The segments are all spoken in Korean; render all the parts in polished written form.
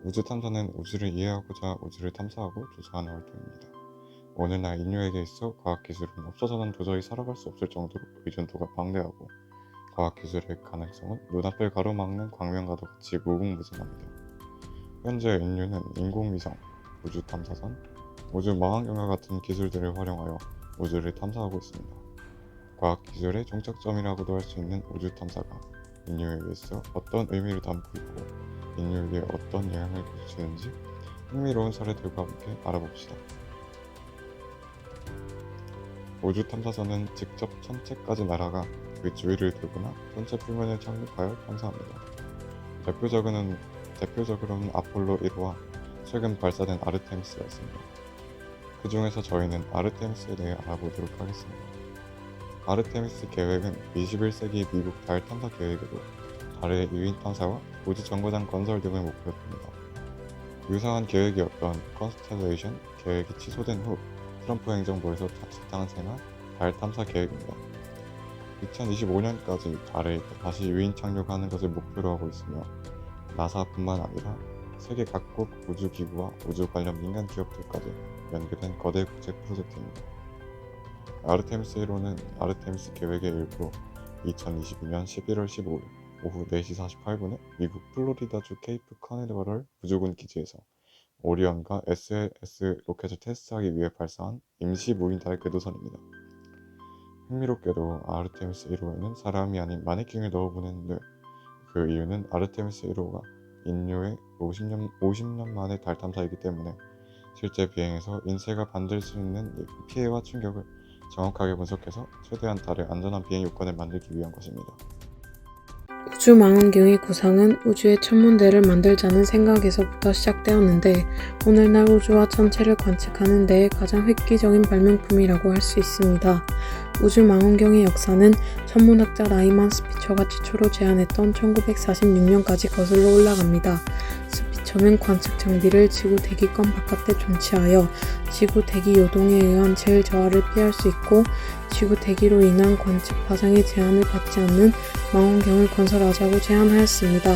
우주 탐사는 우주를 이해하고자 우주를 탐사하고 조사하는 활동입니다. 오늘날 인류에게 있어 과학기술은 없어서는 도저히 살아갈 수 없을 정도로 의존도가 방대하고 과학기술의 가능성은 눈앞을 가로막는 광명과도 같이 무궁무진합니다. 현재 인류는 인공위성, 우주탐사선, 우주망원경과 같은 기술들을 활용하여 우주를 탐사하고 있습니다. 과학기술의 종착점이라고도 할 수 있는 우주탐사가 인류에 있어 어떤 의미를 담고 있고 인류에게 어떤 영향을 미치는지 흥미로운 사례들과 함께 알아봅시다. 우주탐사선은 직접 천체까지 날아가 그 주위를 돌거나 전체 표면을 착륙하여 탐사합니다. 대표적으로는 아폴로 1호와 최근 발사된 아르테미스가 있습니다. 그 중에서 저희는 아르테미스에 대해 알아보도록 하겠습니다. 아르테미스 계획은 21세기 미국 달 탐사 계획으로 달의 유인 탐사와 우주 정거장 건설 등을 목표로 합니다. 유사한 계획이었던 컨스텔레이션 계획이 취소된 후 트럼프 행정부에서 자칫 달 탐사 계획입니다. 2025년까지 달에 다시 유인 착륙하는 것을 목표로 하고 있으며 나사뿐만 아니라 세계 각국 우주기구와 우주 관련 민간 기업들까지 연계된 거대 국제 프로젝트입니다. 아르테미스 1호는 아르테미스 계획의 일부로 2022년 11월 15일 오후 4시 48분에 미국 플로리다주 케이프 커네럴 우주군 기지에서 오리온과 SLS 로켓을 테스트하기 위해 발사한 임시 무인 달 궤도선입니다. 흥미롭게도 아르테미스 1호에는 사람이 아닌 마네킹을 넣어보냈는데 그 이유는 아르테미스 1호가 인류의 50년 만의 달 탐사이기 때문에 실제 비행에서 인체가 받을 수 있는 피해와 충격을 정확하게 분석해서 최대한 달의 안전한 비행 요건을 만들기 위한 것입니다. 우주망원경의 구상은 우주의 천문대를 만들자는 생각에서부터 시작되었는데 오늘날 우주와 천체를 관측하는 데에 가장 획기적인 발명품이라고 할 수 있습니다. 우주망원경의 역사는 천문학자 라이만 스피처가 최초로 제안했던 1946년까지 거슬러 올라갑니다. 스피처는 관측 장비를 지구 대기권 바깥에 존치하여 지구 대기 요동에 의한 제일 저하를 피할 수 있고 지구 대기로 인한 관측 파장의 제한을 받지 않는 망원경을 건설하자고 제안하였습니다.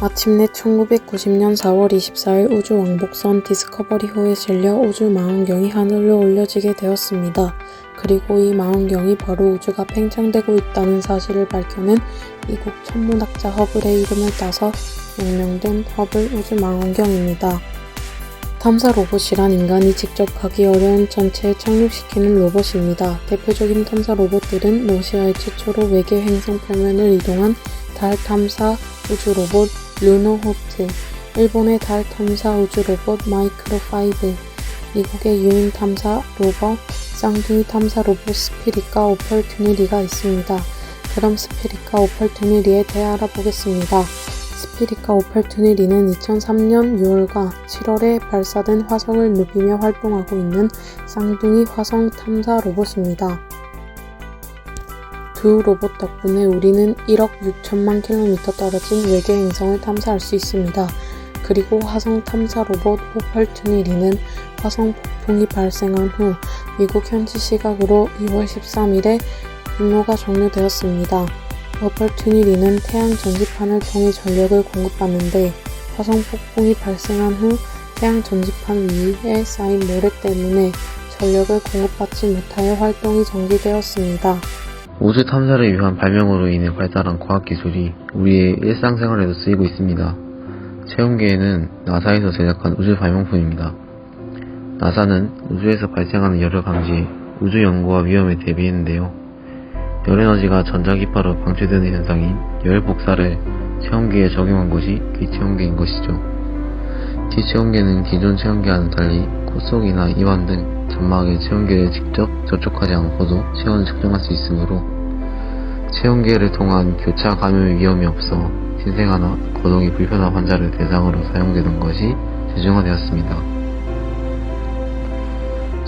마침내 1990년 4월 24일 우주 왕복선 디스커버리호에 실려 우주 망원경이 하늘로 올려지게 되었습니다. 그리고 이 망원경이 바로 우주가 팽창되고 있다는 사실을 밝혀낸 미국 천문학자 허블의 이름을 따서 명명된 허블 우주 망원경입니다. 탐사 로봇이란 인간이 직접 가기 어려운 천체에 착륙시키는 로봇입니다. 대표적인 탐사 로봇들은 러시아의 최초로 외계 행성 표면을 이동한 달 탐사 우주 로봇 루노호트, 일본의 달 탐사 우주 로봇 마이크로5, 미국의 유인 탐사 로버 쌍둥이 탐사 로봇 스피릿과 오펄튜니리가 있습니다. 그럼 스피릿과 오펄튜니리에 대해 알아보겠습니다. 스피릿과 오펄튜니리는 2003년 6월과 7월에 발사된 화성을 누비며 활동하고 있는 쌍둥이 화성 탐사 로봇입니다. 두 로봇 덕분에 우리는 1억 6천만 킬로미터 떨어진 외계 행성을 탐사할 수 있습니다. 그리고 화성 탐사 로봇 오펄튜니리는 화성 폭풍이 발생한 후 미국 현지 시각으로 2월 13일에 임무가 종료되었습니다. 오펄튜니리는 태양 전지판을 통해 전력을 공급받는데 화성 폭풍이 발생한 후 태양 전지판 위에 쌓인 모래 때문에 전력을 공급받지 못하여 활동이 정지되었습니다. 우주 탐사를 위한 발명으로 인해 발달한 과학기술이 우리의 일상생활에도 쓰이고 있습니다. 체온계에는 나사에서 제작한 우주 발명품입니다. 나사는 우주에서 발생하는 열을 방지해 우주 연구와 위험에 대비했는데요. 열에너지가 전자기파로 방출되는 현상인 열 복사를 체온계에 적용한 것이 기체온계인 것이죠. 기체온계는 기존 체온계와는 달리 코 속이나 입안 등 점막의 체온계를 직접 접촉하지 않고도 체온을 측정할 수 있으므로 체온계를 통한 교차 감염의 위험이 없어 신생아나 거동이 불편한 환자를 대상으로 사용되던 것이 대중화되었습니다.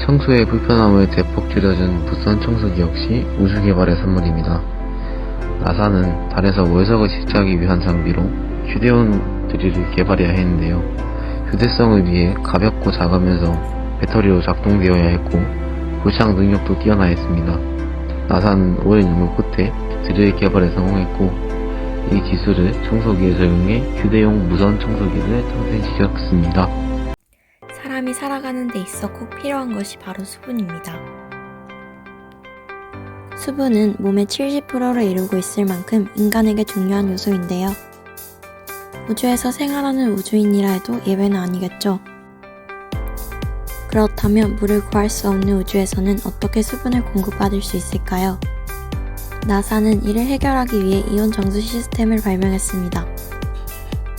청소의 불편함을 대폭 줄여준 무선 청소기 역시 우주 개발의 산물입니다. 나사는 달에서 월석을 식수하기 위한 장비로 휴대용 드릴을 개발해야 했는데요. 휴대성을 위해 가볍고 작으면서 배터리로 작동되어야 했고 고착 능력도 뛰어나야 했습니다. 나사는 오랜 연구 끝에 드릴 개발에 성공했고 이 기술을 청소기에 적용해 휴대용 무선 청소기를 탄생시켰습니다. 사람이 살아가는 데 있어 꼭 필요한 것이 바로 수분입니다. 수분은 몸의 70%를 이루고 있을 만큼 인간에게 중요한 요소인데요. 우주에서 생활하는 우주인이라 해도 예외는 아니겠죠. 그렇다면 물을 구할 수 없는 우주에서는 어떻게 수분을 공급받을 수 있을까요? 나사는 이를 해결하기 위해 이온 정수 시스템을 발명했습니다.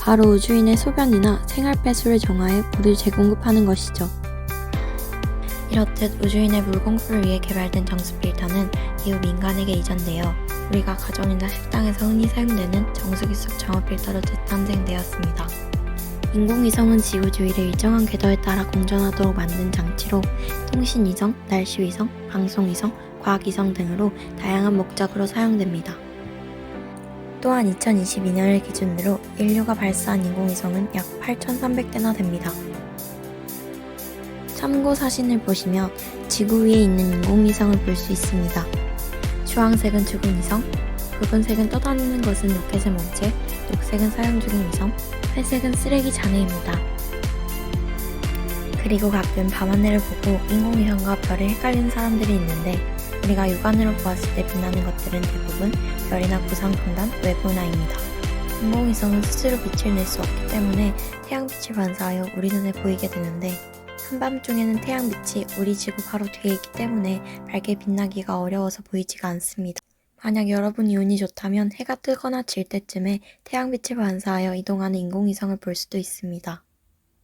바로 우주인의 소변이나 생활폐수를 정화해 물을 재공급하는 것이죠. 이렇듯 우주인의 물 공급을 위해 개발된 정수 필터는 이후 민간에게 이전되어 우리가 가정이나 식당에서 흔히 사용되는 정수기 속 정화 필터로 재탄생되었습니다. 인공위성은 지구 주위를 일정한 궤도에 따라 공전하도록 만든 장치로 통신위성, 날씨위성, 방송위성, 과학위성 등으로 다양한 목적으로 사용됩니다. 또한 2022년을 기준으로 인류가 발사한 인공위성은 약 8,300대나 됩니다. 참고 사진을 보시면 지구 위에 있는 인공위성을 볼 수 있습니다. 주황색은 죽은 위성, 붉은색은 떠다니는 것은 로켓의 몸체, 녹색은 사용 중인 위성, 회색은 쓰레기 잔해입니다. 그리고 가끔 밤하늘을 보고 인공위성과 별을 헷갈리는 사람들이 있는데 우리가 육안으로 보았을 때 빛나는 것들은 대부분 별이나 구상통단, 외부은하입니다. 인공위성은 스스로 빛을 낼 수 없기 때문에 태양빛을 반사하여 우리 눈에 보이게 되는데 한밤중에는 태양빛이 우리 지구 바로 뒤에 있기 때문에 밝게 빛나기가 어려워서 보이지가 않습니다. 만약 여러분이 운이 좋다면 해가 뜨거나 질 때쯤에 태양빛을 반사하여 이동하는 인공위성을 볼 수도 있습니다.